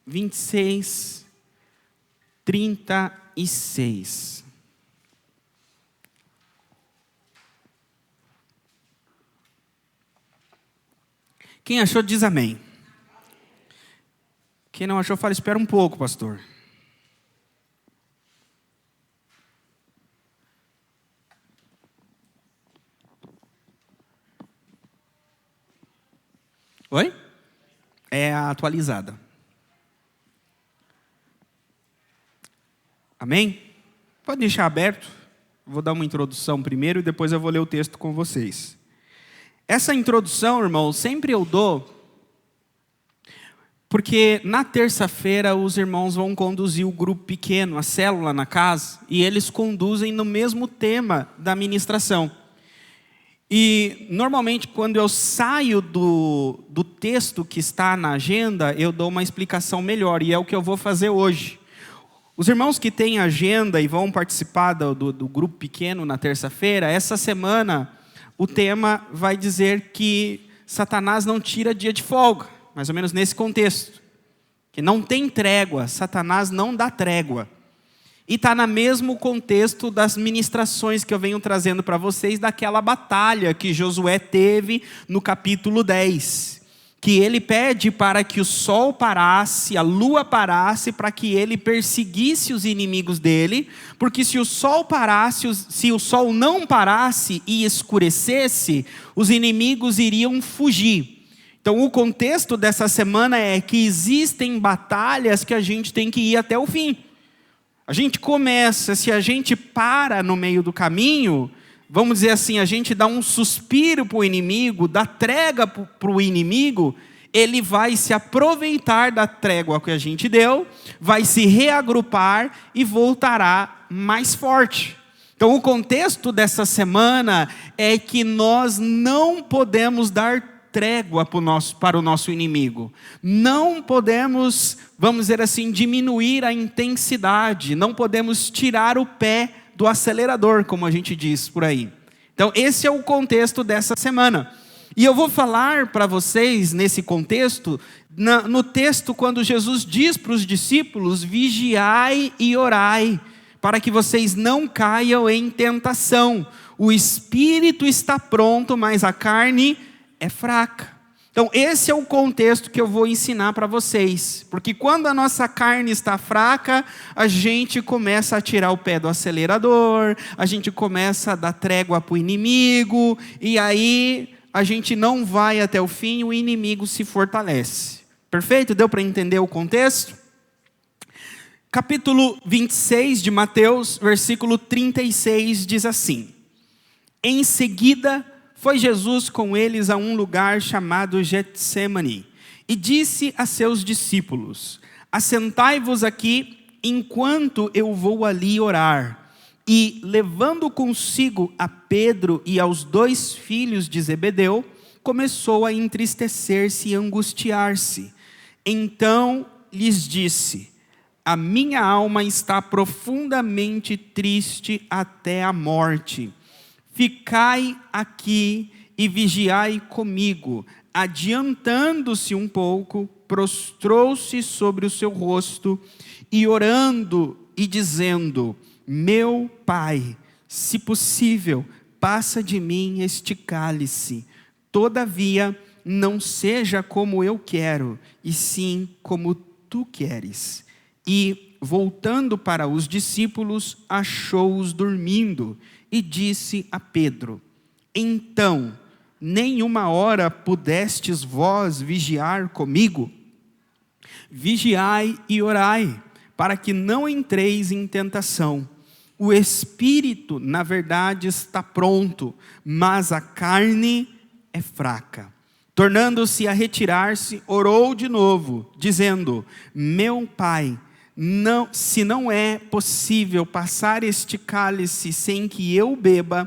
26, 36. Quem achou, diz amém. Quem não achou, fala, espera um pouco, pastor. Oi? É a atualizada. Amém? Pode deixar aberto. Vou dar uma introdução primeiro e depois eu vou ler o texto com vocês. Essa introdução, irmão, sempre eu dou, porque na terça-feira os irmãos vão conduzir o grupo pequeno, a célula na casa, e eles conduzem no mesmo tema da ministração. E normalmente quando eu saio do texto que está na agenda, eu dou uma explicação melhor, e é o que eu vou fazer hoje. Os irmãos que têm agenda e vão participar do grupo pequeno na terça-feira, essa semana o tema vai dizer que Satanás não tira dia de folga, mais ou menos nesse contexto. Que não tem trégua, Satanás não dá trégua. E está no mesmo contexto das ministrações que eu venho trazendo para vocês, daquela batalha que Josué teve no capítulo 10. Que ele pede para que o sol parasse, a lua parasse, para que ele perseguisse os inimigos dele, porque se o sol parasse, se o sol não parasse e escurecesse, os inimigos iriam fugir. Então o contexto dessa semana é que existem batalhas que a gente tem que ir até o fim. A gente começa, se a gente para no meio do caminho, vamos dizer assim, a gente dá um suspiro para o inimigo, dá trégua para o inimigo, ele vai se aproveitar da trégua que a gente deu, vai se reagrupar e voltará mais forte. Então o contexto dessa semana é que nós não podemos dar trégua para o nosso inimigo. Não podemos, vamos dizer assim, diminuir a intensidade, não podemos tirar o pé do acelerador, como a gente diz por aí. Então esse é o contexto dessa semana. E eu vou falar para vocês nesse contexto, no texto quando Jesus diz para os discípulos, vigiai e orai, para que vocês não caiam em tentação. O espírito está pronto, mas a carne é fraca. Então esse é o contexto que eu vou ensinar para vocês, porque quando a nossa carne está fraca, a gente começa a tirar o pé do acelerador, a gente começa a dar trégua para o inimigo, e aí a gente não vai até o fim, o inimigo se fortalece. Perfeito? Deu para entender o contexto? Capítulo 26 de Mateus, versículo 36 diz assim: em seguida foi Jesus com eles a um lugar chamado Getsêmani, e disse a seus discípulos: assentai-vos aqui, enquanto eu vou ali orar. E, levando consigo a Pedro e aos 2 filhos de Zebedeu, começou a entristecer-se e angustiar-se. Então lhes disse: a minha alma está profundamente triste até a morte. Ficai aqui e vigiai comigo. Adiantando-se um pouco, prostrou-se sobre o seu rosto e orando e dizendo: meu Pai, se possível, passa de mim este cálice. Todavia, não seja como eu quero, e sim como tu queres. E, voltando para os discípulos, achou-os dormindo. E disse a Pedro: então, nem uma hora pudestes vós vigiar comigo? Vigiai e orai, para que não entreis em tentação. O espírito, na verdade, está pronto, mas a carne é fraca. Tornando-se a retirar-se, orou de novo, dizendo: meu Pai, se não é possível passar este cálice sem que eu beba,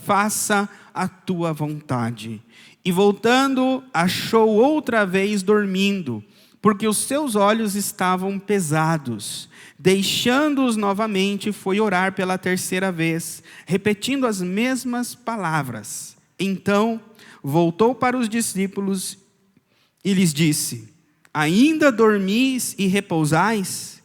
faça a tua vontade. E voltando, achou outra vez dormindo, porque os seus olhos estavam pesados. Deixando-os novamente, foi orar pela 3ª vez, repetindo as mesmas palavras. Então, voltou para os discípulos e lhes disse: ainda dormis e repousais?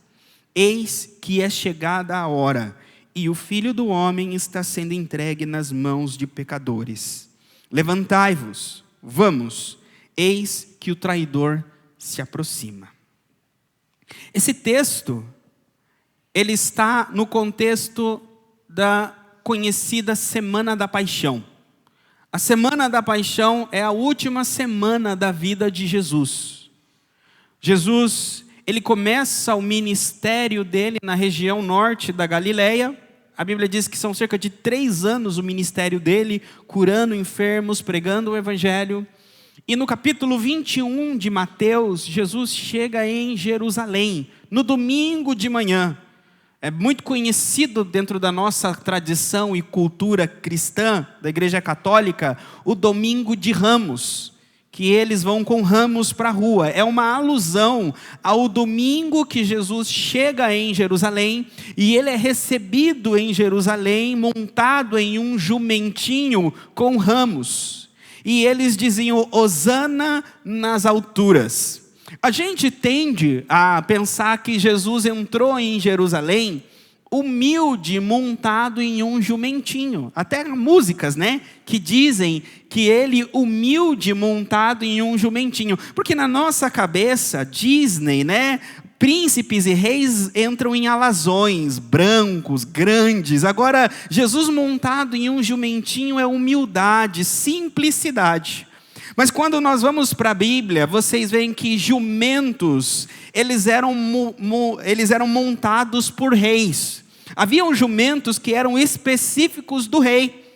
Eis que é chegada a hora, e o Filho do Homem está sendo entregue nas mãos de pecadores. Levantai-vos, vamos, eis que o traidor se aproxima. Esse texto, ele está no contexto da conhecida Semana da Paixão. A Semana da Paixão é a última semana da vida de Jesus. Jesus, ele começa o ministério dele na região norte da Galileia. A Bíblia diz que são cerca de 3 anos o ministério dele, curando enfermos, pregando o evangelho. E no capítulo 21 de Mateus, Jesus chega em Jerusalém, no domingo de manhã. É muito conhecido dentro da nossa tradição e cultura cristã, da Igreja Católica, o domingo de Ramos, que eles vão com ramos para a rua. É uma alusão ao domingo que Jesus chega em Jerusalém, e ele é recebido em Jerusalém, montado em um jumentinho com ramos. E eles diziam, Hosana nas alturas. A gente tende a pensar que Jesus entrou em Jerusalém humilde, montado em um jumentinho. Até músicas, né, que dizem que ele humilde, montado em um jumentinho. Porque na nossa cabeça, Disney, né, príncipes e reis entram em alazões, brancos, grandes. Agora, Jesus montado em um jumentinho é humildade, simplicidade. Mas quando nós vamos para a Bíblia, vocês veem que jumentos, eles eram montados por reis. Haviam jumentos que eram específicos do rei.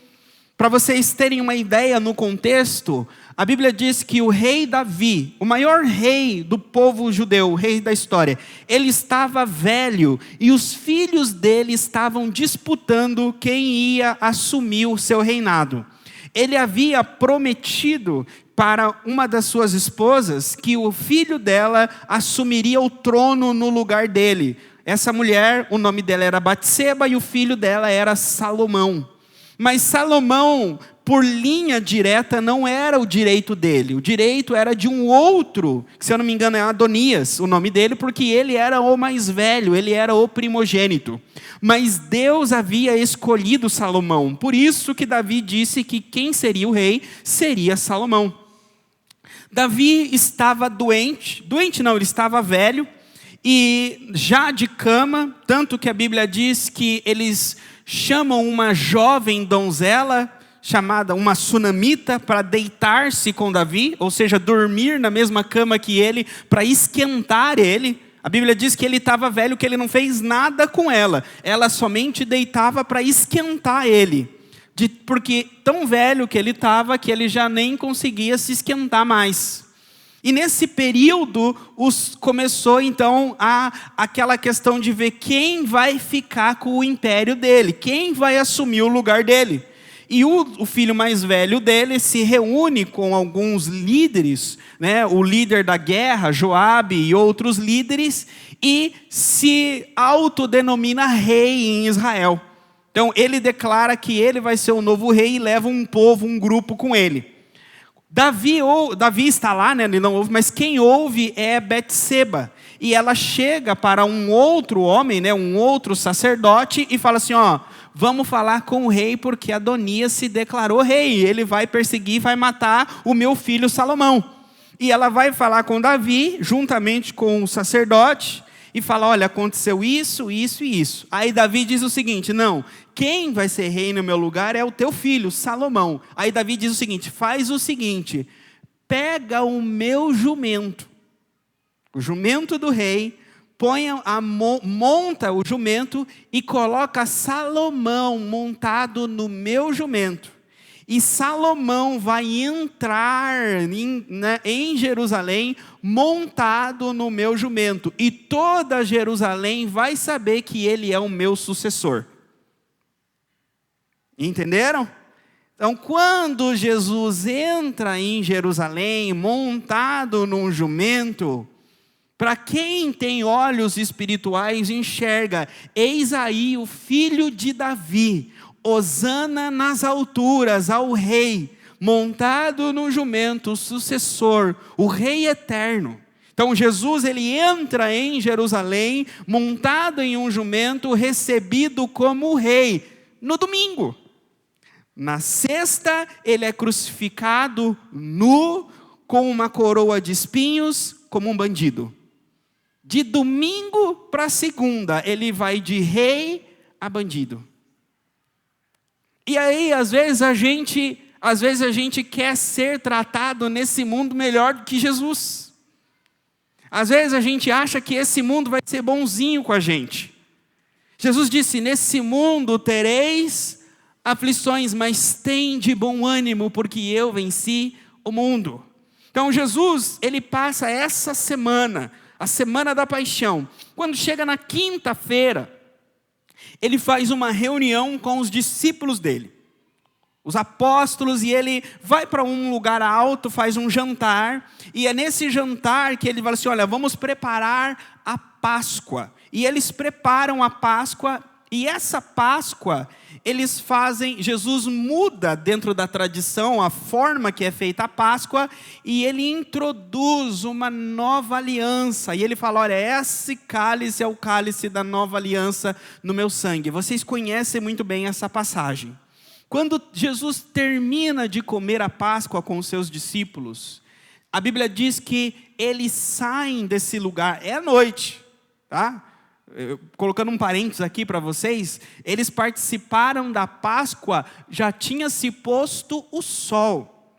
Para vocês terem uma ideia no contexto, a Bíblia diz que o rei Davi, o maior rei do povo judeu, o rei da história, ele estava velho e os filhos dele estavam disputando quem ia assumir o seu reinado. Ele havia prometido para uma das suas esposas que o filho dela assumiria o trono no lugar dele. Essa mulher, o nome dela era Batseba e o filho dela era Salomão. Mas Salomão, por linha direta, não era o direito dele. O direito era de um outro, que se eu não me engano é Adonias, o nome dele, porque ele era o mais velho, ele era o primogênito. Mas Deus havia escolhido Salomão. Por isso que Davi disse que quem seria o rei seria Salomão. Davi estava doente não, ele estava velho e já de cama, tanto que a Bíblia diz que eles chamam uma jovem donzela, chamada uma sunamita, para deitar-se com Davi, ou seja, dormir na mesma cama que ele, para esquentar ele. A Bíblia diz que ele estava velho, que ele não fez nada com ela, ela somente deitava para esquentar ele. Porque tão velho que ele estava, que ele já nem conseguia se esquentar mais. E nesse período, começou então aquela questão de ver quem vai ficar com o império dele, quem vai assumir o lugar dele. E o filho mais velho dele se reúne com alguns líderes, né, o líder da guerra, Joabe, e outros líderes, e se autodenomina rei em Israel. Então ele declara que ele vai ser o novo rei e leva um povo, um grupo com ele. Davi está lá, né, ele não ouve, mas quem ouve é Betseba. E ela chega para um outro homem, né, um outro sacerdote, e fala assim, vamos falar com o rei, porque Adonias se declarou rei, ele vai perseguir, vai matar o meu filho Salomão. E ela vai falar com Davi, juntamente com o sacerdote, e fala, olha, aconteceu isso, isso e isso. Aí Davi diz o seguinte, não, quem vai ser rei no meu lugar é o teu filho, Salomão. Aí Davi diz o seguinte, faz o seguinte, pega o meu jumento, o jumento do rei, monta o jumento e coloca Salomão montado no meu jumento. E Salomão vai entrar em Jerusalém montado no meu jumento. E toda Jerusalém vai saber que ele é o meu sucessor. Entenderam? Então, quando Jesus entra em Jerusalém montado num jumento, para quem tem olhos espirituais enxerga, eis aí o filho de Davi, Hosana nas alturas ao rei, montado no jumento, o sucessor, o rei eterno. Então Jesus, ele entra em Jerusalém, montado em um jumento, recebido como rei, no domingo. Na sexta, ele é crucificado nu, com uma coroa de espinhos, como um bandido. De domingo para segunda, ele vai de rei a bandido. E aí, às vezes a gente quer ser tratado nesse mundo melhor do que Jesus. Às vezes a gente acha que esse mundo vai ser bonzinho com a gente. Jesus disse: nesse mundo tereis aflições, mas tem de bom ânimo, porque eu venci o mundo. Então Jesus, ele passa essa semana, a semana da paixão. Quando chega na quinta-feira, ele faz uma reunião com os discípulos dele, os apóstolos, e ele vai para um lugar alto, faz um jantar, e é nesse jantar que ele fala assim: olha, vamos preparar a Páscoa. E eles preparam a Páscoa, e essa Páscoa, eles fazem, Jesus muda dentro da tradição a forma que é feita a Páscoa, e ele introduz uma nova aliança, e ele fala: olha, esse cálice é o cálice da nova aliança no meu sangue. Vocês conhecem muito bem essa passagem. Quando Jesus termina de comer a Páscoa com os seus discípulos, a Bíblia diz que eles saem desse lugar, é à noite, tá? Colocando um parênteses aqui para vocês, eles participaram da Páscoa, já tinha se posto o sol,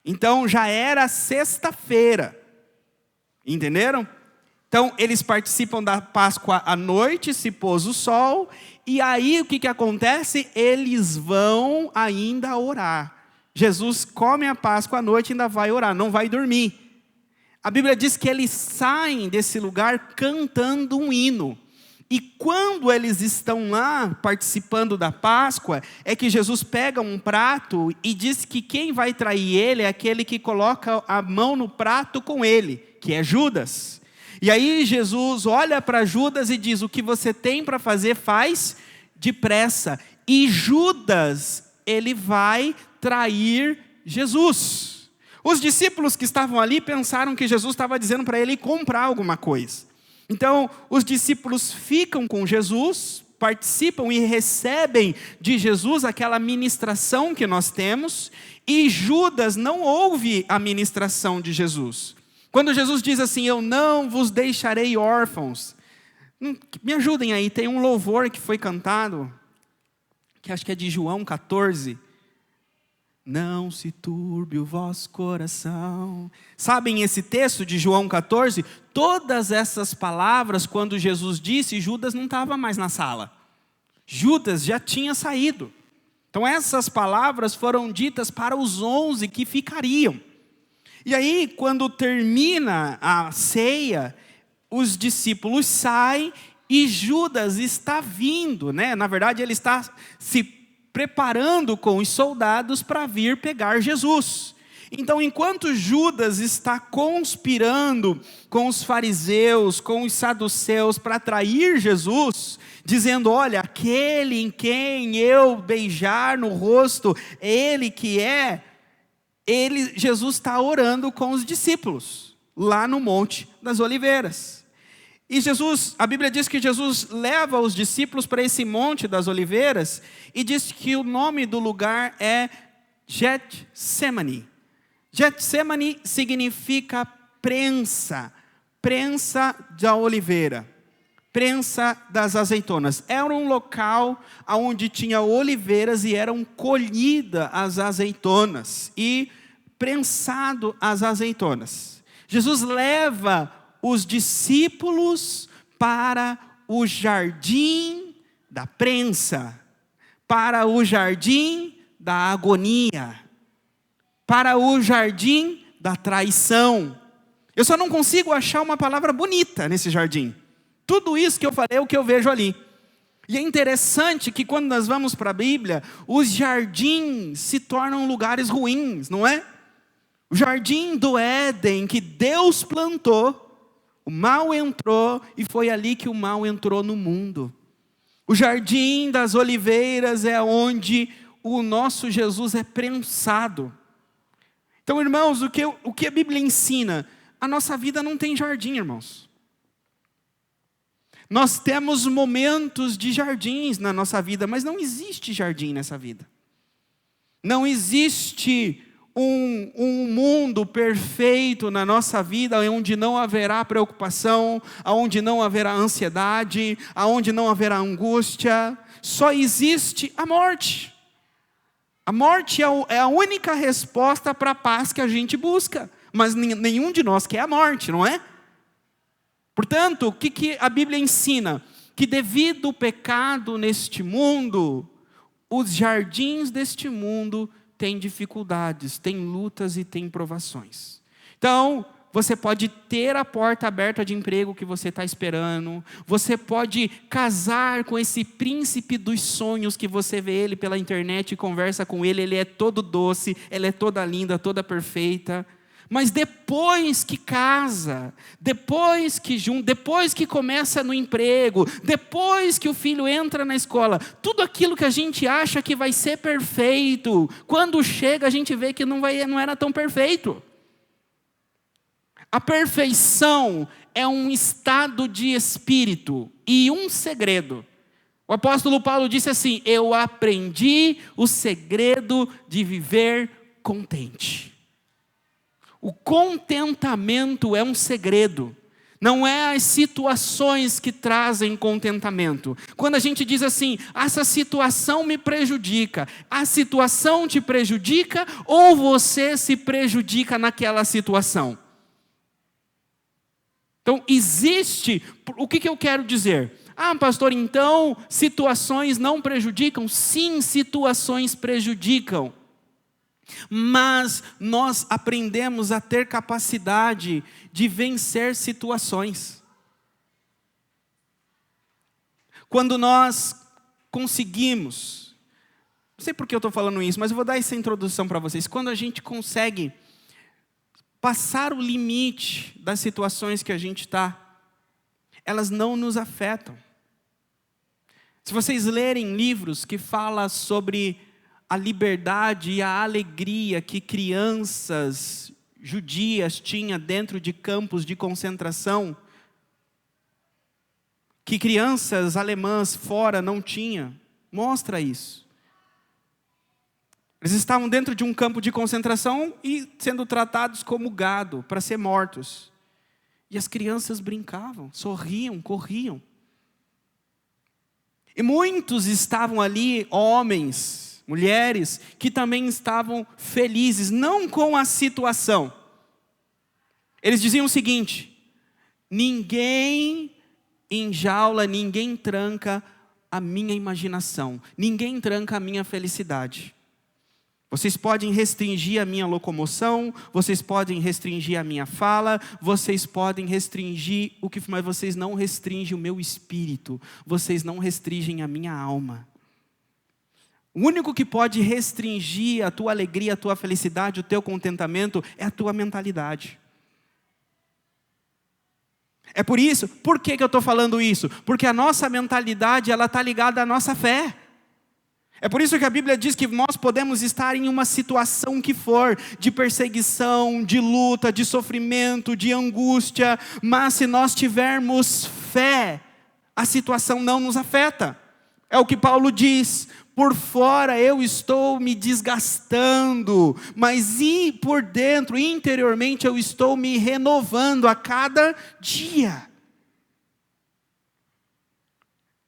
então já era sexta-feira, entenderam? Então eles participam da Páscoa à noite, se pôs o sol, e aí o que acontece? Eles vão ainda orar. Jesus come a Páscoa à noite e ainda vai orar, não vai dormir. A Bíblia diz que eles saem desse lugar cantando um hino. E quando eles estão lá participando da Páscoa, é que Jesus pega um prato e diz que quem vai trair ele é aquele que coloca a mão no prato com ele, que é Judas. E aí Jesus olha para Judas e diz: o que você tem para fazer, faz depressa. E Judas, ele vai trair Jesus. Os discípulos que estavam ali pensaram que Jesus estava dizendo para ele comprar alguma coisa. Então, os discípulos ficam com Jesus, participam e recebem de Jesus aquela ministração que nós temos, e Judas não ouve a ministração de Jesus. Quando Jesus diz assim: eu não vos deixarei órfãos. Me ajudem aí, tem um louvor que foi cantado, que acho que é de João 14. Não se turbe o vosso coração. Sabem esse texto de João 14? Todas essas palavras, quando Jesus disse, Judas não estava mais na sala. Judas já tinha saído. Então essas palavras foram ditas para os 11 que ficariam. E aí, quando termina a ceia, os discípulos saem e Judas está vindo, né? Na verdade, ele está se preparando com os soldados para vir pegar Jesus. Então, enquanto Judas está conspirando com os fariseus, com os saduceus para trair Jesus, dizendo: olha, aquele em quem eu beijar no rosto, ele que é, Jesus está orando com os discípulos, lá no Monte das Oliveiras. E Jesus, a Bíblia diz que Jesus leva os discípulos para esse Monte das Oliveiras, e diz que o nome do lugar é Getsemane. Getsemane significa prensa, prensa da oliveira, prensa das azeitonas. Era um local onde tinha oliveiras e eram colhidas as azeitonas e prensado as azeitonas. Jesus leva os discípulos para o jardim da prensa, para o jardim da agonia, para o jardim da traição. Eu só não consigo achar uma palavra bonita nesse jardim. Tudo isso que eu falei é o que eu vejo ali. E é interessante que quando nós vamos para a Bíblia, os jardins se tornam lugares ruins, não é? O jardim do Éden que Deus plantou, o mal entrou e foi ali que o mal entrou no mundo. O jardim das oliveiras é onde o nosso Jesus é prensado. Então, irmãos, o que a Bíblia ensina? a nossa vida não tem jardim, irmãos. Nós temos momentos de jardins na nossa vida, mas não existe jardim nessa vida. Não existe um mundo perfeito na nossa vida, onde não haverá preocupação, onde não haverá ansiedade, onde não haverá angústia. Só existe a morte. A morte é a única resposta para a paz que a gente busca. Mas nenhum de nós quer a morte, não é? Portanto, o que a Bíblia ensina? Que devido ao pecado neste mundo, os jardins deste mundo têm dificuldades, têm lutas e têm provações. Então, você pode ter a porta aberta de emprego que você está esperando. Você pode casar com esse príncipe dos sonhos que você vê ele pela internet e conversa com ele. Ele é todo doce, ela é toda linda, toda perfeita. Mas depois que casa, depois que começa no emprego, depois que o filho entra na escola, tudo aquilo que a gente acha que vai ser perfeito, quando chega a gente vê que não era tão perfeito. A perfeição é um estado de espírito e um segredo. O apóstolo Paulo disse assim: eu aprendi o segredo de viver contente. O contentamento é um segredo. Não é as situações que trazem contentamento. Quando a gente diz assim, essa situação me prejudica, a situação te prejudica ou você se prejudica naquela situação? Então existe, o que eu quero dizer? Ah, pastor, então situações não prejudicam? Sim, situações prejudicam. Mas nós aprendemos a ter capacidade de vencer situações. Quando nós conseguimos, não sei por que eu estou falando isso, mas eu vou dar essa introdução para vocês. Quando a gente consegue passar o limite das situações que a gente está, elas não nos afetam. Se vocês lerem livros que falam sobre a liberdade e a alegria que crianças judias tinham dentro de campos de concentração, que crianças alemãs fora não tinham, mostra isso. Eles estavam dentro de um campo de concentração e sendo tratados como gado, para ser mortos. E as crianças brincavam, sorriam, corriam. E muitos estavam ali, homens, mulheres, que também estavam felizes, não com a situação. Eles diziam o seguinte: ninguém enjaula, ninguém tranca a minha imaginação, ninguém tranca a minha felicidade. Vocês podem restringir a minha locomoção, vocês podem restringir a minha fala, vocês podem restringir mas vocês não restringem o meu espírito, vocês não restringem a minha alma. O único que pode restringir a tua alegria, a tua felicidade, o teu contentamento é a tua mentalidade. É por que eu estou falando isso? Porque a nossa mentalidade está ligada à nossa fé. É por isso que a Bíblia diz que nós podemos estar em uma situação que for, de perseguição, de luta, de sofrimento, de angústia, mas se nós tivermos fé, a situação não nos afeta. É o que Paulo diz: por fora eu estou me desgastando, mas por dentro, interiormente, eu estou me renovando a cada dia.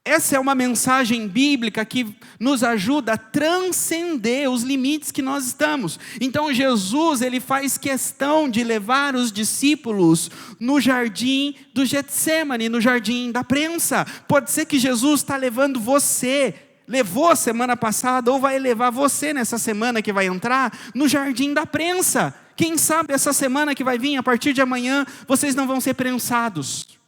Essa é uma mensagem bíblica que nos ajuda a transcender os limites que nós estamos. Então Jesus, ele faz questão de levar os discípulos no jardim do Getsêmani, no jardim da prensa. Pode ser que Jesus está levando você, levou semana passada, ou vai levar você nessa semana que vai entrar, no jardim da prensa. Quem sabe essa semana que vai vir, a partir de amanhã, vocês não vão ser prensados.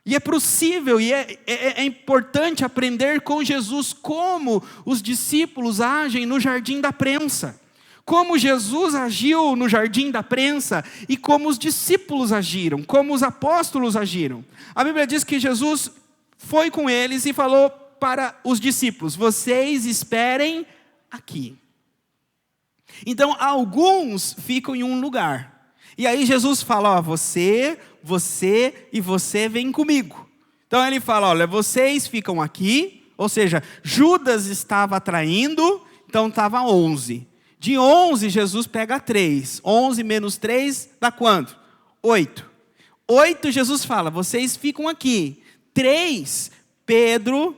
E é possível, e é importante aprender com Jesus como os discípulos agem no jardim da prensa. Como Jesus agiu no jardim da prensa e como os discípulos agiram, como os apóstolos agiram. A Bíblia diz que Jesus foi com eles e falou para os discípulos: vocês esperem aqui. Então alguns ficam em um lugar. E aí Jesus fala, ó, você e você vem comigo. Então ele fala, olha, vocês ficam aqui, ou seja, Judas estava traindo, então estava 11. De 11 Jesus pega 3. 11 menos 3 dá quanto? 8. 8 Jesus fala, vocês ficam aqui. 3, Pedro,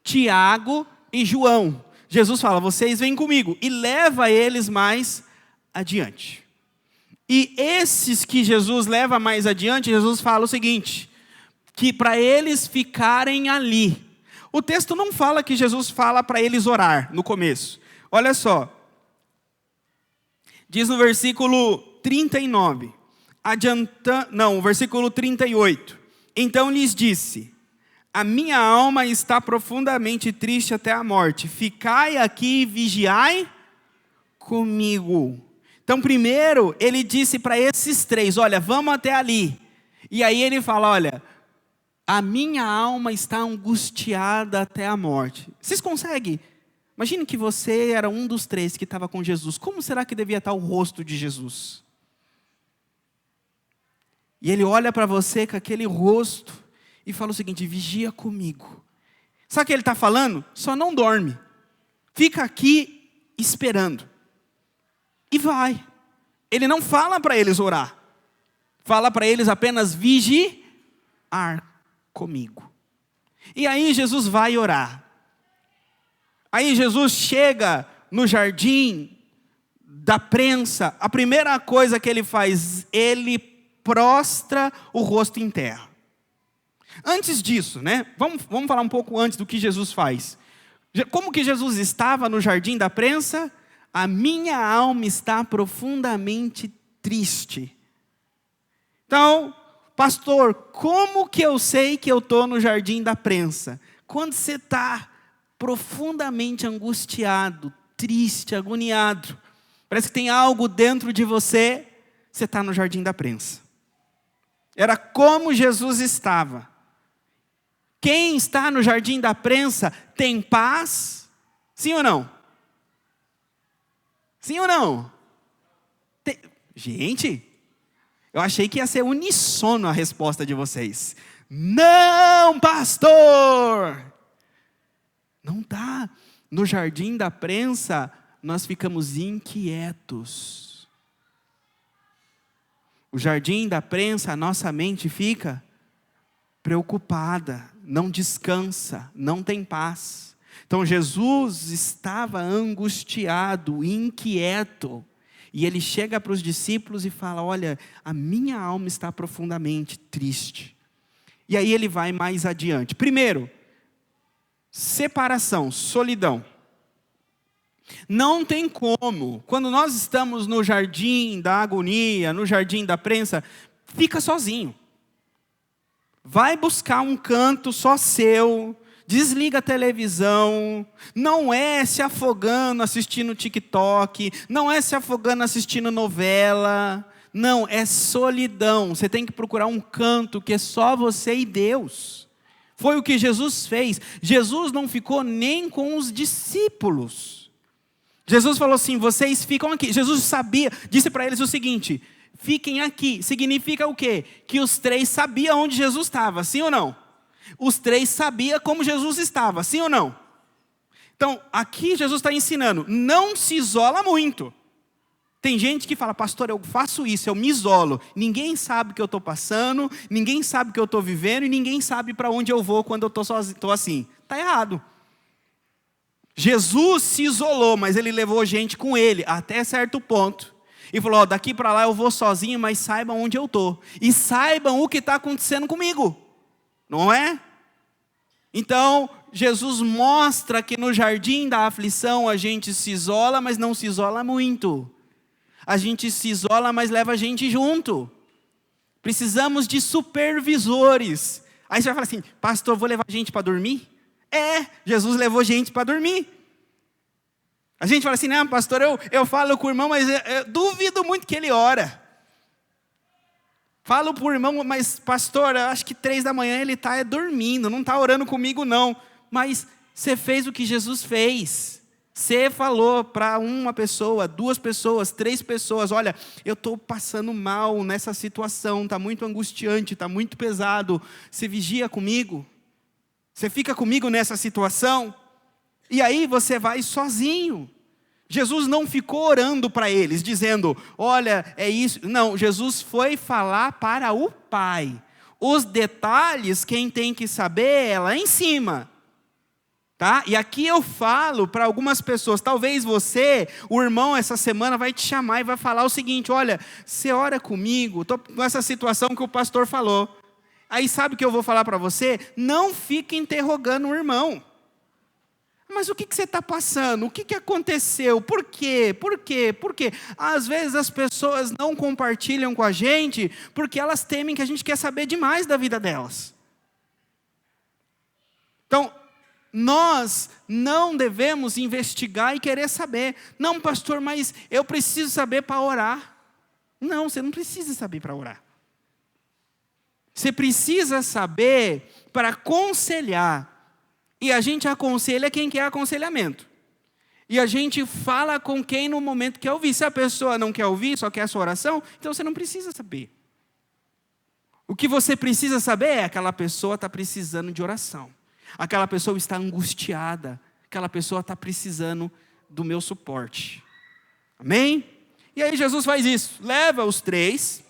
Tiago e João. Jesus fala, vocês vêm comigo. E leva eles mais adiante. E esses que Jesus leva mais adiante, Jesus fala o seguinte, que para eles ficarem ali. O texto não fala que Jesus fala para eles orar no começo. Olha só. Diz no versículo 39. Versículo 38. Então lhes disse, a minha alma está profundamente triste até a morte. Ficai aqui e vigiai comigo. Então primeiro ele disse para esses 3, olha, vamos até ali. E aí ele fala, olha, a minha alma está angustiada até a morte. Vocês conseguem? Imagine que você era um dos 3 que estava com Jesus. Como será que devia estar o rosto de Jesus? E ele olha para você com aquele rosto e fala o seguinte, vigia comigo. Sabe o que ele está falando? Só não dorme. Fica aqui esperando. E vai. Ele não fala para eles orar. Fala para eles apenas vigiar comigo. E aí Jesus vai orar. Aí Jesus chega no jardim da prensa. A primeira coisa que ele faz, ele prostra o rosto em terra. Antes disso, né? Vamos falar um pouco antes do que Jesus faz. Como que Jesus estava no jardim da prensa? A minha alma está profundamente triste. Então, pastor, como que eu sei que eu estou no jardim da prensa? Quando você está profundamente angustiado, triste, agoniado, parece que tem algo dentro de você, você está no jardim da prensa. Era como Jesus estava. Quem está no jardim da prensa tem paz? Sim ou não? Sim ou não? Gente, eu achei que ia ser unissono a resposta de vocês. Não, pastor! Não dá. No jardim da prensa, nós ficamos inquietos. O jardim da prensa, a nossa mente fica preocupada, não descansa, não tem paz. Então Jesus estava angustiado, inquieto. E ele chega para os discípulos e fala, olha, a minha alma está profundamente triste. E aí ele vai mais adiante. Primeiro, separação, solidão. Não tem como, quando nós estamos no jardim da agonia, no jardim da prensa, fica sozinho. Vai buscar um canto só seu, desliga a televisão, não é se afogando assistindo TikTok, não é se afogando assistindo novela, não, é solidão. Você tem que procurar um canto que é só você e Deus. Foi o que Jesus fez. Jesus não ficou nem com os discípulos. Jesus falou assim, vocês ficam aqui. Jesus sabia, disse para eles o seguinte, fiquem aqui. Significa o quê? Que os 3 sabiam onde Jesus estava, sim ou não? Os 3 sabiam como Jesus estava, sim ou não? Então, aqui Jesus está ensinando, não se isola muito. Tem gente que fala, pastor, eu faço isso, eu me isolo. Ninguém sabe o que eu estou passando, ninguém sabe o que eu estou vivendo, e ninguém sabe para onde eu vou quando eu estou assim. Está errado. Jesus se isolou, mas ele levou gente com ele, até certo ponto. E falou, daqui para lá eu vou sozinho, mas saibam onde eu estou. E saibam o que está acontecendo comigo. Não é? Então, Jesus mostra que no jardim da aflição a gente se isola, mas não se isola muito. A gente se isola, mas leva a gente junto. Precisamos de supervisores. Aí você vai falar assim, pastor, vou levar gente para dormir? Jesus levou gente para dormir. A gente fala assim, não, pastor, eu falo com o irmão, mas eu duvido muito que ele ora. Falo para o irmão, mas pastor, eu acho que 3 da manhã ele está dormindo, não está orando comigo não. Mas você fez o que Jesus fez. Você falou para uma pessoa, 2 pessoas, 3 pessoas, olha, eu estou passando mal nessa situação, está muito angustiante, está muito pesado. Você vigia comigo? Você fica comigo nessa situação? E aí você vai sozinho. Jesus não ficou orando para eles, dizendo, olha, é isso. Não, Jesus foi falar para o Pai. Os detalhes, quem tem que saber é lá em cima. Tá? E aqui eu falo para algumas pessoas, talvez você, o irmão essa semana vai te chamar e vai falar o seguinte, olha, você ora comigo, estou com essa situação que o pastor falou. Aí sabe o que eu vou falar para você? Não fique interrogando o irmão. Mas o que você está passando? O que aconteceu? Por quê? Por quê? Por quê? Às vezes as pessoas não compartilham com a gente porque elas temem que a gente quer saber demais da vida delas. Então, nós não devemos investigar e querer saber. Não, pastor, mas eu preciso saber para orar. Não, você não precisa saber para orar. Você precisa saber para aconselhar. E a gente aconselha quem quer aconselhamento. E a gente fala com quem no momento quer ouvir. Se a pessoa não quer ouvir, só quer a sua oração, então você não precisa saber. O que você precisa saber é que aquela pessoa está precisando de oração. Aquela pessoa está angustiada. Aquela pessoa está precisando do meu suporte. Amém? E aí Jesus faz isso. Leva os 3,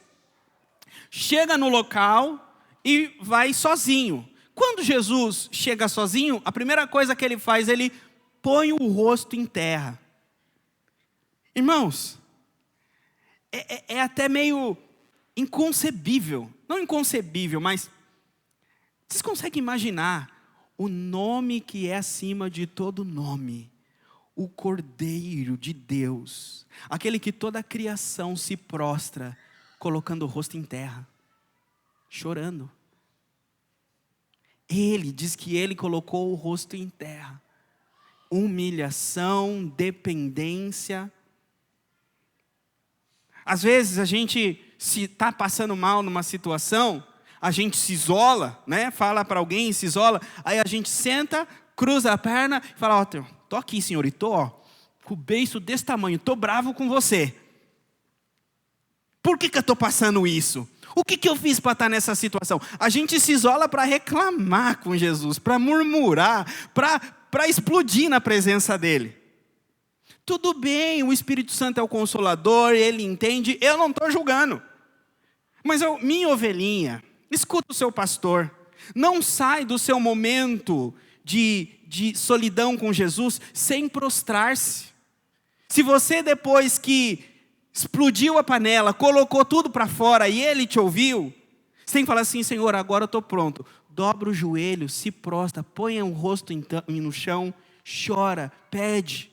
chega no local e vai sozinho. Quando Jesus chega sozinho, a primeira coisa que ele faz, ele põe o rosto em terra. Irmãos, é até meio inconcebível. Não inconcebível, mas vocês conseguem imaginar o nome que é acima de todo nome? O Cordeiro de Deus. Aquele que toda a criação se prostra, colocando o rosto em terra, chorando. Ele diz que ele colocou o rosto em terra. Humilhação, dependência. Às vezes a gente, se está passando mal numa situação, a gente se isola, né? Fala para alguém, se isola. Aí a gente senta, cruza a perna e fala, ó, tô aqui, senhor, e tô, ó, com o beiço desse tamanho, tô bravo com você. Por que eu estou passando isso? O que eu fiz para estar nessa situação? A gente se isola para reclamar com Jesus, para murmurar, para explodir na presença dele. Tudo bem, o Espírito Santo é o Consolador, ele entende, eu não estou julgando. Mas minha ovelhinha, escuta o seu pastor, não sai do seu momento de solidão com Jesus sem prostrar-se. Se você depois que explodiu a panela, colocou tudo para fora e ele te ouviu, você tem que falar assim, Senhor, agora eu estou pronto. Dobra o joelho, se prostra, põe o rosto no chão, chora, pede.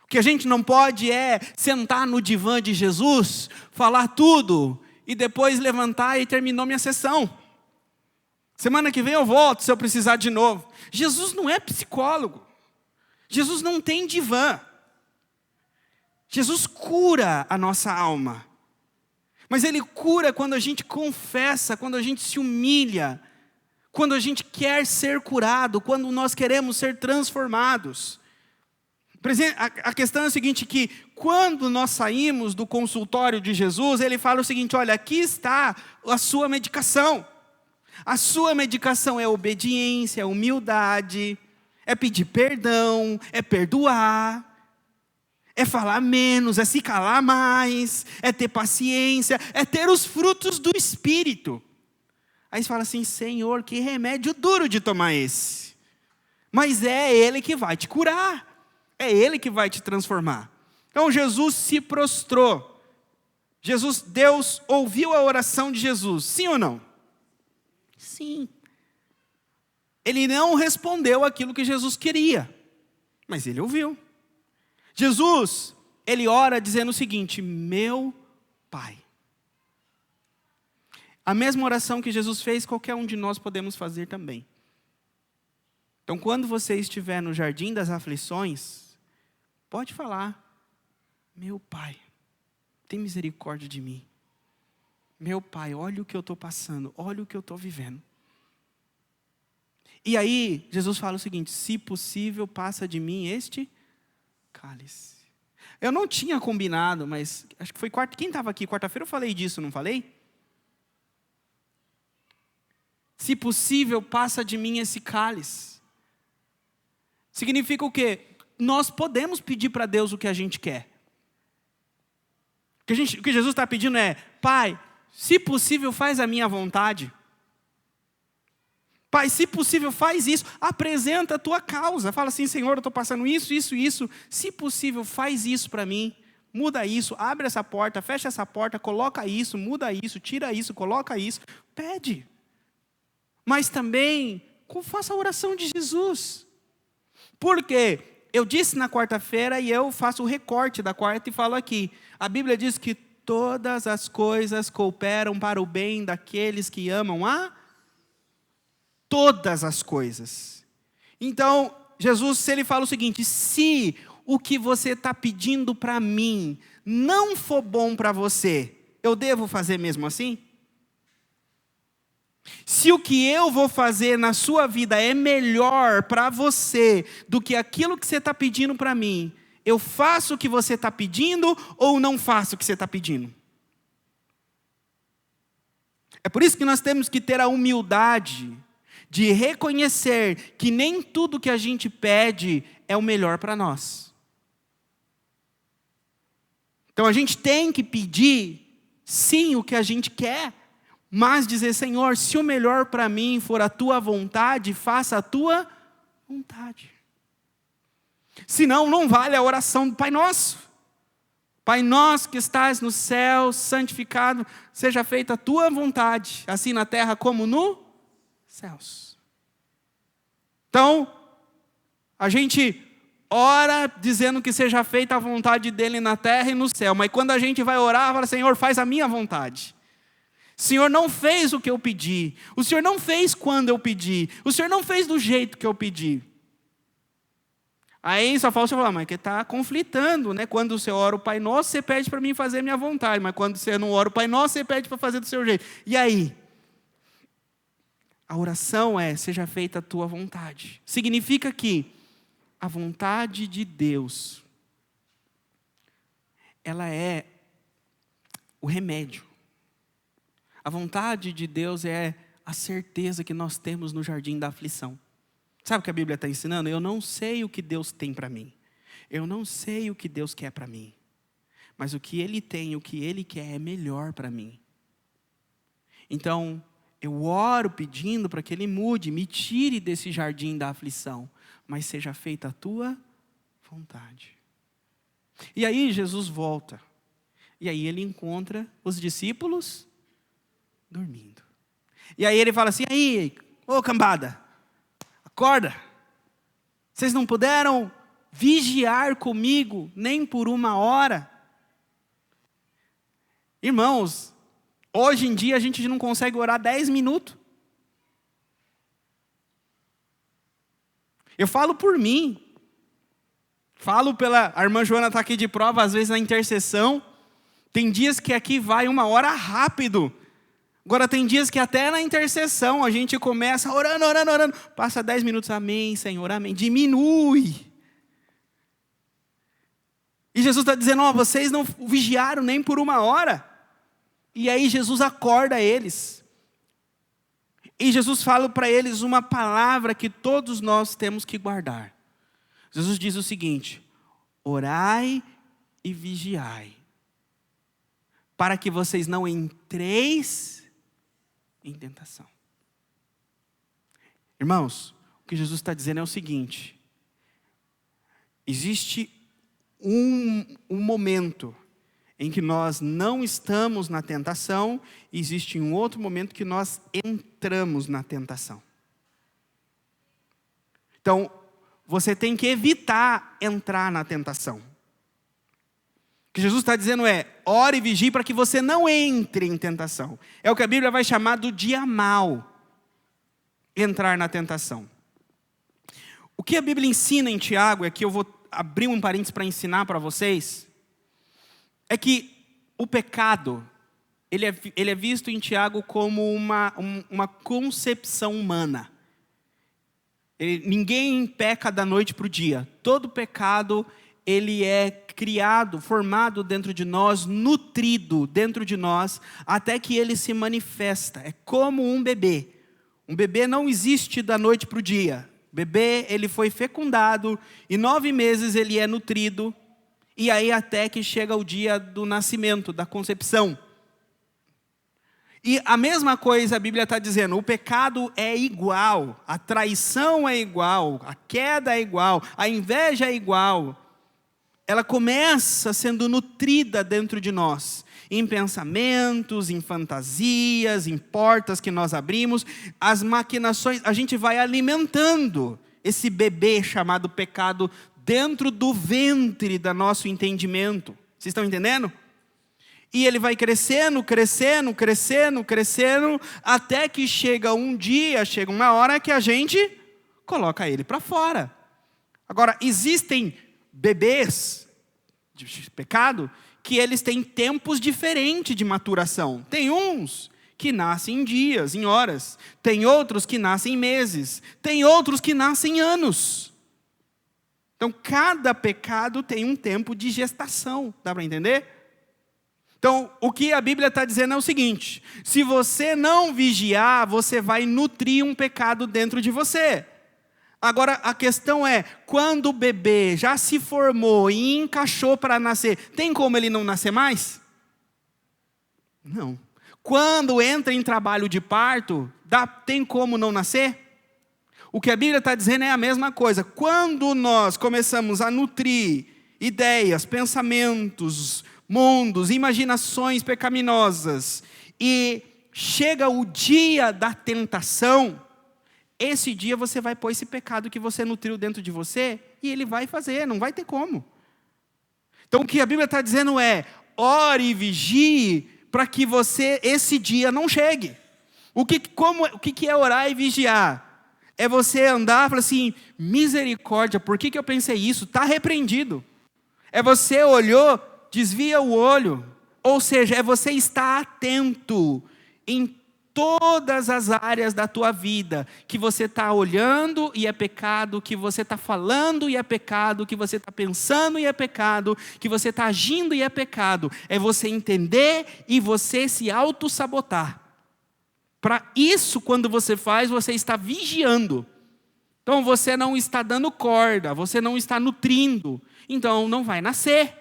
O que a gente não pode é sentar no divã de Jesus, falar tudo e depois levantar e terminou minha sessão. Semana que vem eu volto se eu precisar de novo. Jesus não é psicólogo. Jesus não tem divã. Jesus cura a nossa alma. Mas Ele cura quando a gente confessa, quando a gente se humilha, quando a gente quer ser curado, quando nós queremos ser transformados. A questão é a seguinte, que quando nós saímos do consultório de Jesus, Ele fala o seguinte, olha, aqui está a sua medicação. A sua medicação é obediência, é humildade, é pedir perdão, é perdoar. É falar menos, é se calar mais, é ter paciência, é ter os frutos do Espírito. Aí você fala assim, Senhor, que remédio duro de tomar esse. Mas é Ele que vai te curar. É Ele que vai te transformar. Então Jesus se prostrou. Deus ouviu a oração de Jesus, sim ou não? Sim. Ele não respondeu aquilo que Jesus queria, mas Ele ouviu. Jesus, Ele ora dizendo o seguinte, meu Pai. A mesma oração que Jesus fez, qualquer um de nós podemos fazer também. Então, quando você estiver no jardim das aflições, pode falar, meu Pai, tem misericórdia de mim. Meu Pai, olha o que eu estou passando, olha o que eu estou vivendo. E aí, Jesus fala o seguinte, se possível, passa de mim este cálice. Eu não tinha combinado, mas acho que foi quem estava aqui? Quarta-feira eu falei disso, não falei? Se possível, passa de mim esse cálice. Significa o quê? Nós podemos pedir para Deus o que a gente quer. O que Jesus está pedindo é: Pai, se possível, faz a minha vontade. Pai, se possível, faz isso. Apresenta a tua causa. Fala assim: Senhor, eu estou passando isso, isso, isso. Se possível, faz isso para mim. Muda isso, abre essa porta, fecha essa porta, coloca isso, muda isso, tira isso, coloca isso. Pede. Mas também, faça a oração de Jesus. Por quê? Eu disse na quarta-feira e eu faço o recorte da quarta e falo aqui. A Bíblia diz que todas as coisas cooperam para o bem daqueles que amam a todas as coisas. Então, Jesus, se ele fala o seguinte: se o que você está pedindo para mim não for bom para você, eu devo fazer mesmo assim? Se o que eu vou fazer na sua vida é melhor para você do que aquilo que você está pedindo para mim, eu faço o que você está pedindo ou não faço o que você está pedindo? É por isso que nós temos que ter a humildade de reconhecer que nem tudo que a gente pede é o melhor para nós. Então a gente tem que pedir, sim, o que a gente quer, mas dizer: Senhor, se o melhor para mim for a tua vontade, faça a tua vontade. Senão não vale a oração do Pai Nosso. Pai nosso que estás no céu, santificado seja feita a tua vontade, assim na terra como no céus. Então, a gente ora dizendo que seja feita a vontade dele na terra e no céu, mas quando a gente vai orar, fala: Senhor, faz a minha vontade. O Senhor não fez o que eu pedi, o Senhor não fez quando eu pedi, o Senhor não fez do jeito que eu pedi. Aí só falta você falar: mas que está conflitando, né? Quando você ora o Pai Nosso, você pede para mim fazer a minha vontade, mas quando você não ora o Pai Nosso, você pede para fazer do seu jeito. E aí? A oração é: seja feita a tua vontade. Significa que a vontade de Deus, ela é o remédio. A vontade de Deus é a certeza que nós temos no jardim da aflição. Sabe o que a Bíblia está ensinando? Eu não sei o que Deus tem para mim. Eu não sei o que Deus quer para mim. Mas o que Ele tem, o que Ele quer é melhor para mim. Então, eu oro pedindo para que Ele mude, me tire desse jardim da aflição. Mas seja feita a tua vontade. E aí Jesus volta. E aí Ele encontra os discípulos dormindo. E aí Ele fala assim: aí, ô cambada, acorda. Vocês não puderam vigiar comigo nem por uma hora? Irmãos, hoje em dia a gente não consegue orar 10 minutos. Eu falo por mim. Falo a irmã Joana está aqui de prova, às vezes na intercessão. Tem dias que aqui vai 1 hora rápido. Agora tem dias que até na intercessão a gente começa orando. Passa 10 minutos, amém, Senhor, amém. Diminui. E Jesus está dizendo: vocês não vigiaram nem por 1 hora. E aí Jesus acorda eles. E Jesus fala para eles uma palavra que todos nós temos que guardar. Jesus diz o seguinte: orai e vigiai, para que vocês não entreis em tentação. Irmãos, o que Jesus está dizendo é o seguinte: existe um momento em que nós não estamos na tentação, e existe um outro momento que nós entramos na tentação. Então, você tem que evitar entrar na tentação. O que Jesus está dizendo é: ore e vigie para que você não entre em tentação. É o que a Bíblia vai chamar do dia mau, entrar na tentação. O que a Bíblia ensina em Tiago, é que eu vou abrir um parênteses para ensinar para vocês, é que o pecado, ele é visto em Tiago como uma concepção humana. Ninguém peca da noite para o dia. Todo pecado ele é criado, formado dentro de nós, nutrido dentro de nós, até que ele se manifesta. É como um bebê. Um bebê não existe da noite para o dia. O bebê, ele foi fecundado, e 9 meses ele é nutrido, e aí até que chega o dia do nascimento, da concepção. E a mesma coisa a Bíblia está dizendo, o pecado é igual, a traição é igual, a queda é igual, a inveja é igual. Ela começa sendo nutrida dentro de nós, em pensamentos, em fantasias, em portas que nós abrimos, as maquinações, a gente vai alimentando esse bebê chamado pecado dentro do ventre do nosso entendimento. Vocês estão entendendo? E ele vai crescendo, crescendo, crescendo, crescendo, até que chega um dia, chega uma hora que a gente coloca ele para fora. Agora, existem bebês de pecado que eles têm tempos diferentes de maturação. Tem uns que nascem em dias, em horas. Tem outros que nascem em meses. Tem outros que nascem em anos. Então, cada pecado tem um tempo de gestação. Dá para entender? Então, o que a Bíblia está dizendo é o seguinte: se você não vigiar, você vai nutrir um pecado dentro de você. Agora, a questão é, quando o bebê já se formou e encaixou para nascer, tem como ele não nascer mais? Não. Quando entra em trabalho de parto, tem como não nascer? O que a Bíblia está dizendo é a mesma coisa. Quando nós começamos a nutrir ideias, pensamentos, mundos, imaginações pecaminosas, e chega o dia da tentação, esse dia você vai pôr esse pecado que você nutriu dentro de você, e ele vai fazer, não vai ter como. Então o que a Bíblia está dizendo é, ore e vigie, para que esse dia não chegue. O que é orar e vigiar? É você andar e falar assim, misericórdia, por que eu pensei isso? Está repreendido. É você olhou, desvia o olho, ou seja, é você estar atento em todas as áreas da tua vida, que você está olhando e é pecado, que você está falando e é pecado, que você está pensando e é pecado, que você está agindo e é pecado. É você entender e você se auto-sabotar. Para isso, quando você faz, você está vigiando. Então você não está dando corda, você não está nutrindo, então não vai nascer.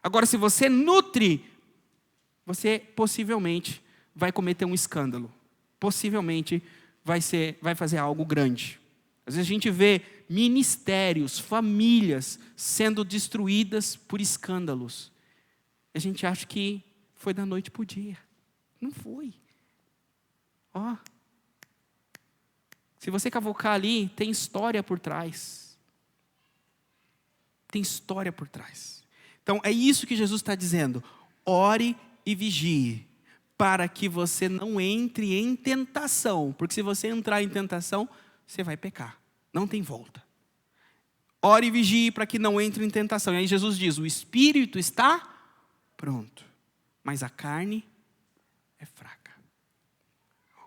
Agora, se você nutre, você possivelmente vai cometer um escândalo. Possivelmente vai fazer algo grande. Às vezes a gente vê ministérios, famílias sendo destruídas por escândalos. A gente acha que foi da noite para o dia. Não foi. Se você cavocar ali, tem história por trás. Tem história por trás. Então, é isso que Jesus está dizendo. Ore e vigie, para que você não entre em tentação. Porque se você entrar em tentação, você vai pecar. Não tem volta. Ore e vigie para que não entre em tentação. E aí Jesus diz, o espírito está pronto, mas a carne é fraca.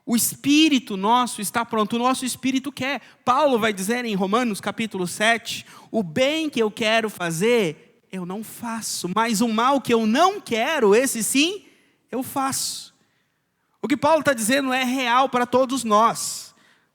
O espírito nosso está pronto, o nosso espírito quer. Paulo vai dizer em Romanos capítulo 7, o bem que eu quero fazer, eu não faço, mas o mal que eu não quero, esse sim, eu faço. O que Paulo está dizendo é real para todos nós.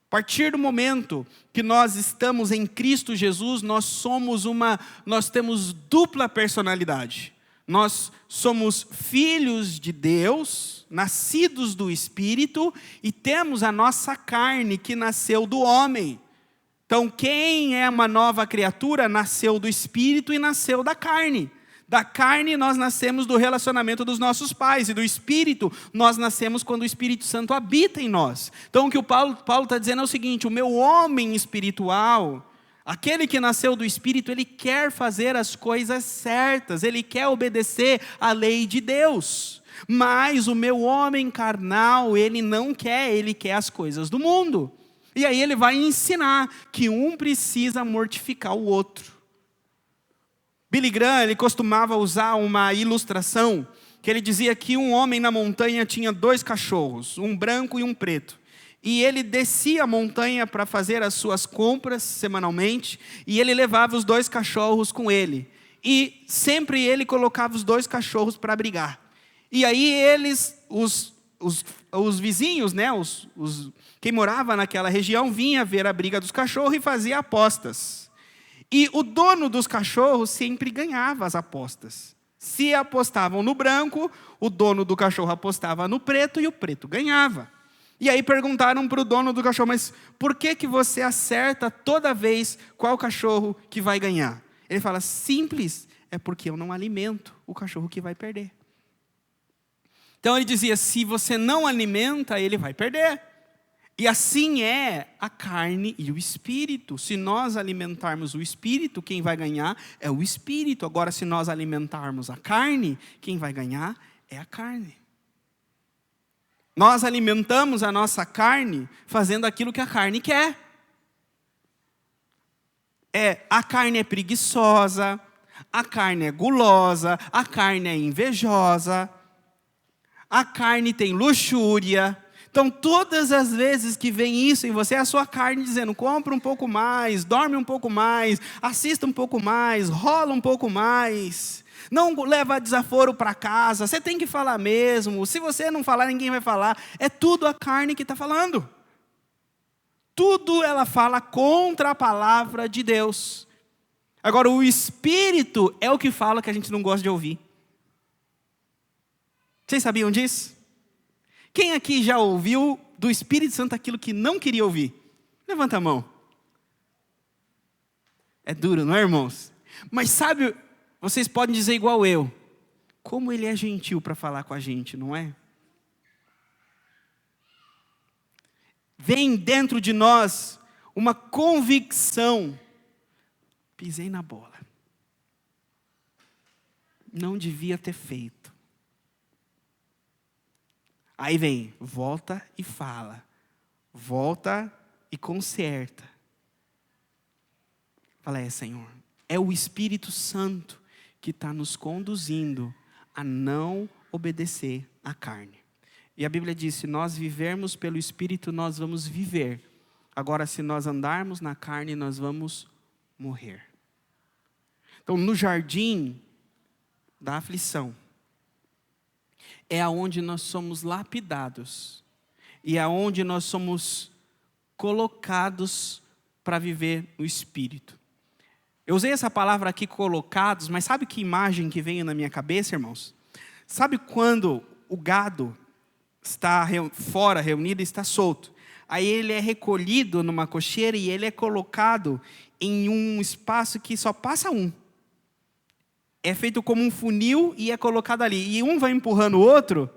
A partir do momento que nós estamos em Cristo Jesus, nós temos dupla personalidade. Nós somos filhos de Deus, nascidos do Espírito, e temos a nossa carne que nasceu do homem. Então, quem é uma nova criatura, nasceu do Espírito e nasceu da carne. Da carne nós nascemos do relacionamento dos nossos pais, e do Espírito nós nascemos quando o Espírito Santo habita em nós. Então o que o Paulo está dizendo é o seguinte, o meu homem espiritual, aquele que nasceu do Espírito, ele quer fazer as coisas certas, ele quer obedecer à lei de Deus. Mas o meu homem carnal, ele não quer, ele quer as coisas do mundo. E aí ele vai ensinar que um precisa mortificar o outro. Billy Graham, ele costumava usar uma ilustração, que ele dizia que um homem na montanha tinha 2 cachorros, um branco e um preto. E ele descia a montanha para fazer as suas compras semanalmente, e ele levava os 2 cachorros com ele. e sempre ele colocava os 2 cachorros para brigar. E aí os vizinhos, né, quem morava naquela região, vinha ver a briga dos cachorros e fazia apostas. E o dono dos cachorros sempre ganhava as apostas. Se apostavam no branco, o dono do cachorro apostava no preto e o preto ganhava. E aí perguntaram para o dono do cachorro, mas por que você acerta toda vez qual cachorro que vai ganhar? Ele fala, simples, é porque eu não alimento o cachorro que vai perder. Então ele dizia, se você não alimenta, ele vai perder. E assim é a carne e o espírito. Se nós alimentarmos o espírito, quem vai ganhar é o espírito. Agora, se nós alimentarmos a carne, quem vai ganhar é a carne. Nós alimentamos a nossa carne fazendo aquilo que a carne quer. A carne é preguiçosa, a carne é gulosa, a carne é invejosa, a carne tem luxúria. Então, todas as vezes que vem isso em você, é a sua carne dizendo, compra um pouco mais, dorme um pouco mais, assista um pouco mais, rola um pouco mais. Não leva desaforo para casa, você tem que falar mesmo. Se você não falar, ninguém vai falar. É tudo a carne que está falando. Tudo ela fala contra a palavra de Deus. Agora, o Espírito é o que fala que a gente não gosta de ouvir. Vocês sabiam disso? Quem aqui já ouviu do Espírito Santo aquilo que não queria ouvir? Levanta a mão. É duro, não é, irmãos? Mas sabe, vocês podem dizer igual eu. Como ele é gentil para falar com a gente, não é? Vem dentro de nós uma convicção. Pisei na bola. Não devia ter feito. Aí vem, volta e fala. Volta e conserta. Fala, Senhor, é o Espírito Santo que está nos conduzindo a não obedecer à carne. E a Bíblia diz, se nós vivermos pelo Espírito, nós vamos viver. Agora, se nós andarmos na carne, nós vamos morrer. Então, no jardim da aflição, é aonde nós somos lapidados. E é aonde nós somos colocados para viver no Espírito. Eu usei essa palavra aqui, colocados, mas sabe que imagem que veio na minha cabeça, irmãos? Sabe quando o gado está fora, reunido, e está solto? Aí ele é recolhido numa cocheira e ele é colocado em um espaço que só passa um. É feito como um funil e é colocado ali. E um vai empurrando o outro.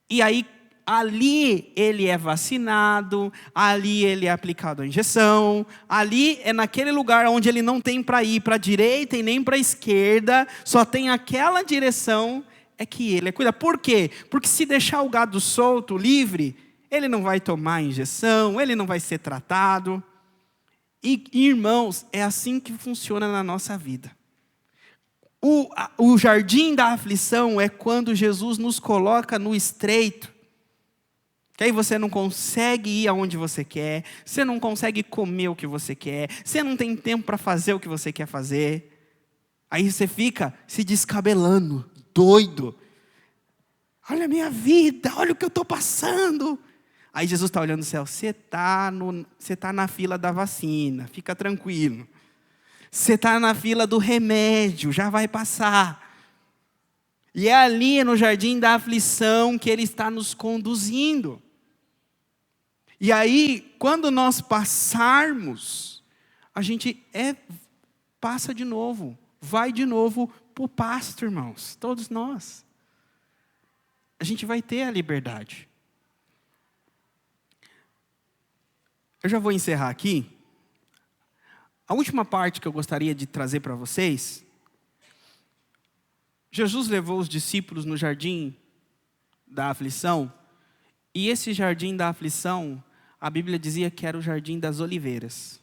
E aí, ali ele é vacinado. Ali ele é aplicado a injeção. Ali é naquele lugar onde ele não tem para ir para a direita e nem para a esquerda. Só tem aquela direção, é que ele é cuidado. Por quê? Porque se deixar o gado solto, livre, ele não vai tomar injeção, ele não vai ser tratado. E, irmãos, é assim que funciona na nossa vida. O jardim da aflição é quando Jesus nos coloca no estreito. Que aí você não consegue ir aonde você quer. Você não consegue comer o que você quer. Você não tem tempo para fazer o que você quer fazer. Aí você fica se descabelando, doido. Olha a minha vida, olha o que eu estou passando. Aí Jesus está olhando no céu. Você está na fila da vacina, fica tranquilo. Você está na fila do remédio, já vai passar. E é ali no jardim da aflição que Ele está nos conduzindo. E aí, quando nós passarmos, a gente passa de novo, vai de novo para o pasto, irmãos, todos nós. A gente vai ter a liberdade. Eu já vou encerrar aqui. A última parte que eu gostaria de trazer para vocês, Jesus levou os discípulos no jardim da aflição, e esse jardim da aflição, a Bíblia dizia que era o jardim das oliveiras.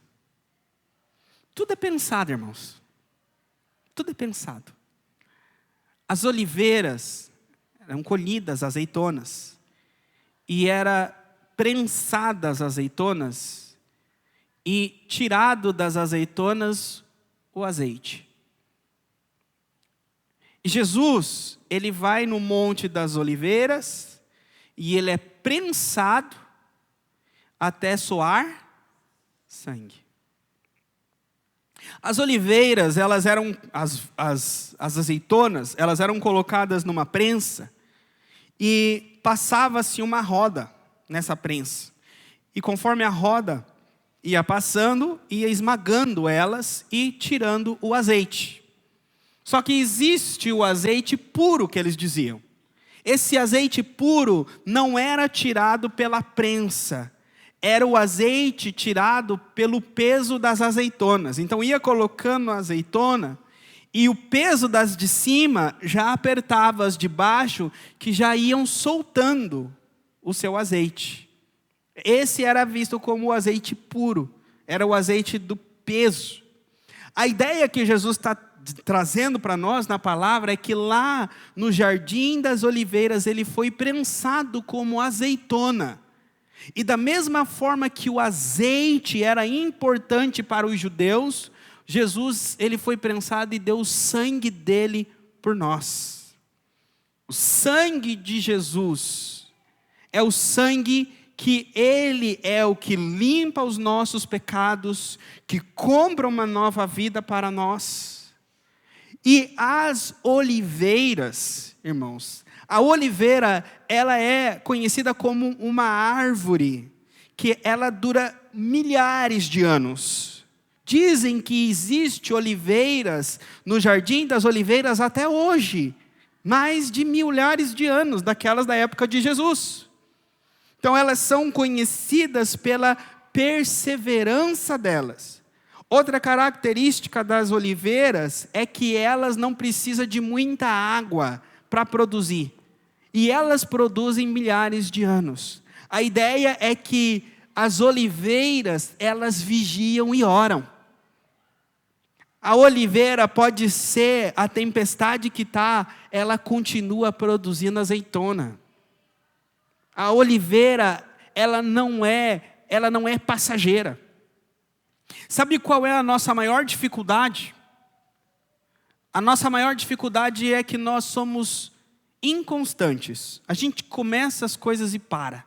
Tudo é pensado, irmãos. Tudo é pensado. As oliveiras eram colhidas azeitonas, e era prensadas azeitonas, e tirado das azeitonas o azeite. E Jesus, ele vai no Monte das Oliveiras e ele é prensado até soar sangue. As oliveiras, elas eram, as azeitonas, elas eram colocadas numa prensa e passava-se uma roda nessa prensa. E conforme a roda ia passando, ia esmagando elas e tirando o azeite. Só que existe o azeite puro que eles diziam. Esse azeite puro não era tirado pela prensa, era o azeite tirado pelo peso das azeitonas. Então ia colocando a azeitona e o peso das de cima já apertava as de baixo, que já iam soltando o seu azeite. Esse era visto como o azeite puro, era o azeite do peso. A ideia que Jesus está trazendo para nós na palavra é que lá no Jardim das Oliveiras ele foi prensado como azeitona. E da mesma forma que o azeite era importante para os judeus, Jesus, ele foi prensado e deu o sangue dele por nós. O sangue de Jesus é o sangue que ele é o que limpa os nossos pecados, que compra uma nova vida para nós. E as oliveiras, irmãos, a oliveira, ela é conhecida como uma árvore que ela dura milhares de anos. Dizem que existe oliveiras no Jardim das Oliveiras até hoje, mais de milhares de anos, daquelas da época de Jesus. Então elas são conhecidas pela perseverança delas. Outra característica das oliveiras é que elas não precisam de muita água para produzir. E elas produzem milhares de anos. A ideia é que as oliveiras, elas vigiam e oram. A oliveira pode ser a tempestade que está, ela continua produzindo azeitona. A oliveira, ela não é passageira. Sabe qual é a nossa maior dificuldade? A nossa maior dificuldade é que nós somos inconstantes. A gente começa as coisas e para.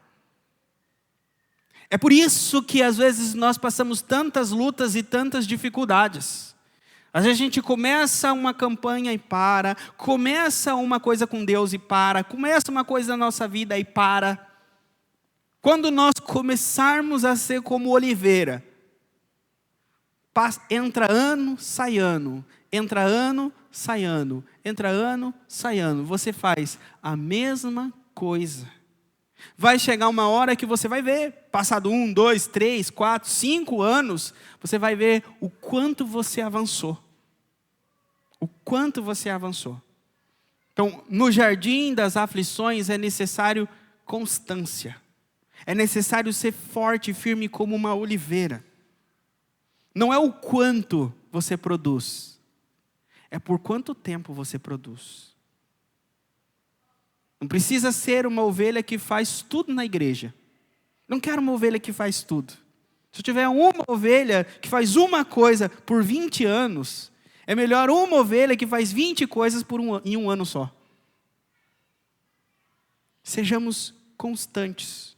É por isso que às vezes nós passamos tantas lutas e tantas dificuldades. Às vezes a gente começa uma campanha e para, começa uma coisa com Deus e para, começa uma coisa na nossa vida e para. Quando nós começarmos a ser como oliveira, entra ano, sai ano, entra ano, sai ano, entra ano, sai ano. Você faz a mesma coisa. Vai chegar uma hora que você vai ver, passado 1, 2, 3, 4, 5 anos, você vai ver o quanto você avançou. O quanto você avançou. Então, no jardim das aflições é necessário constância. É necessário ser forte e firme como uma oliveira. Não é o quanto você produz, é por quanto tempo você produz. Não precisa ser uma ovelha que faz tudo na igreja. Não quero uma ovelha que faz tudo. Se eu tiver uma ovelha que faz uma coisa por 20 anos, é melhor uma ovelha que faz 20 coisas em um ano só. Sejamos constantes.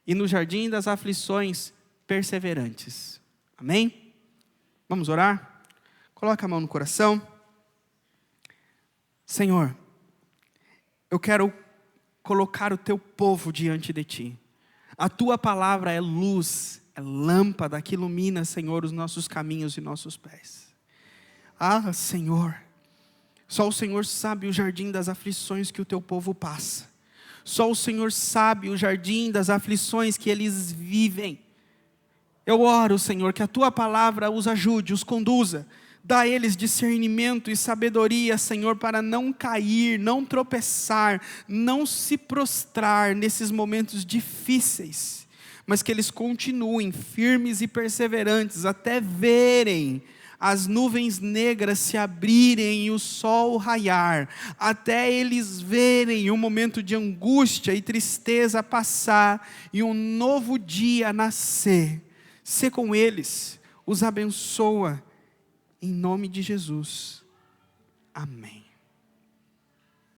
E no jardim das aflições, perseverantes. Amém? Vamos orar? Coloca a mão no coração. Senhor, eu quero colocar o teu povo diante de ti. A tua palavra é luz, é lâmpada que ilumina, Senhor, os nossos caminhos e nossos pés. Ah, Senhor, só o Senhor sabe o jardim das aflições que o teu povo passa. Só o Senhor sabe o jardim das aflições que eles vivem. Eu oro, Senhor, que a tua palavra os ajude, os conduza. Dá a eles discernimento e sabedoria, Senhor, para não cair, não tropeçar, não se prostrar nesses momentos difíceis. Mas que eles continuem firmes e perseverantes até verem as nuvens negras se abrirem e o sol raiar, até eles verem um momento de angústia e tristeza passar e um novo dia nascer. Sê com eles, os abençoa, em nome de Jesus. Amém.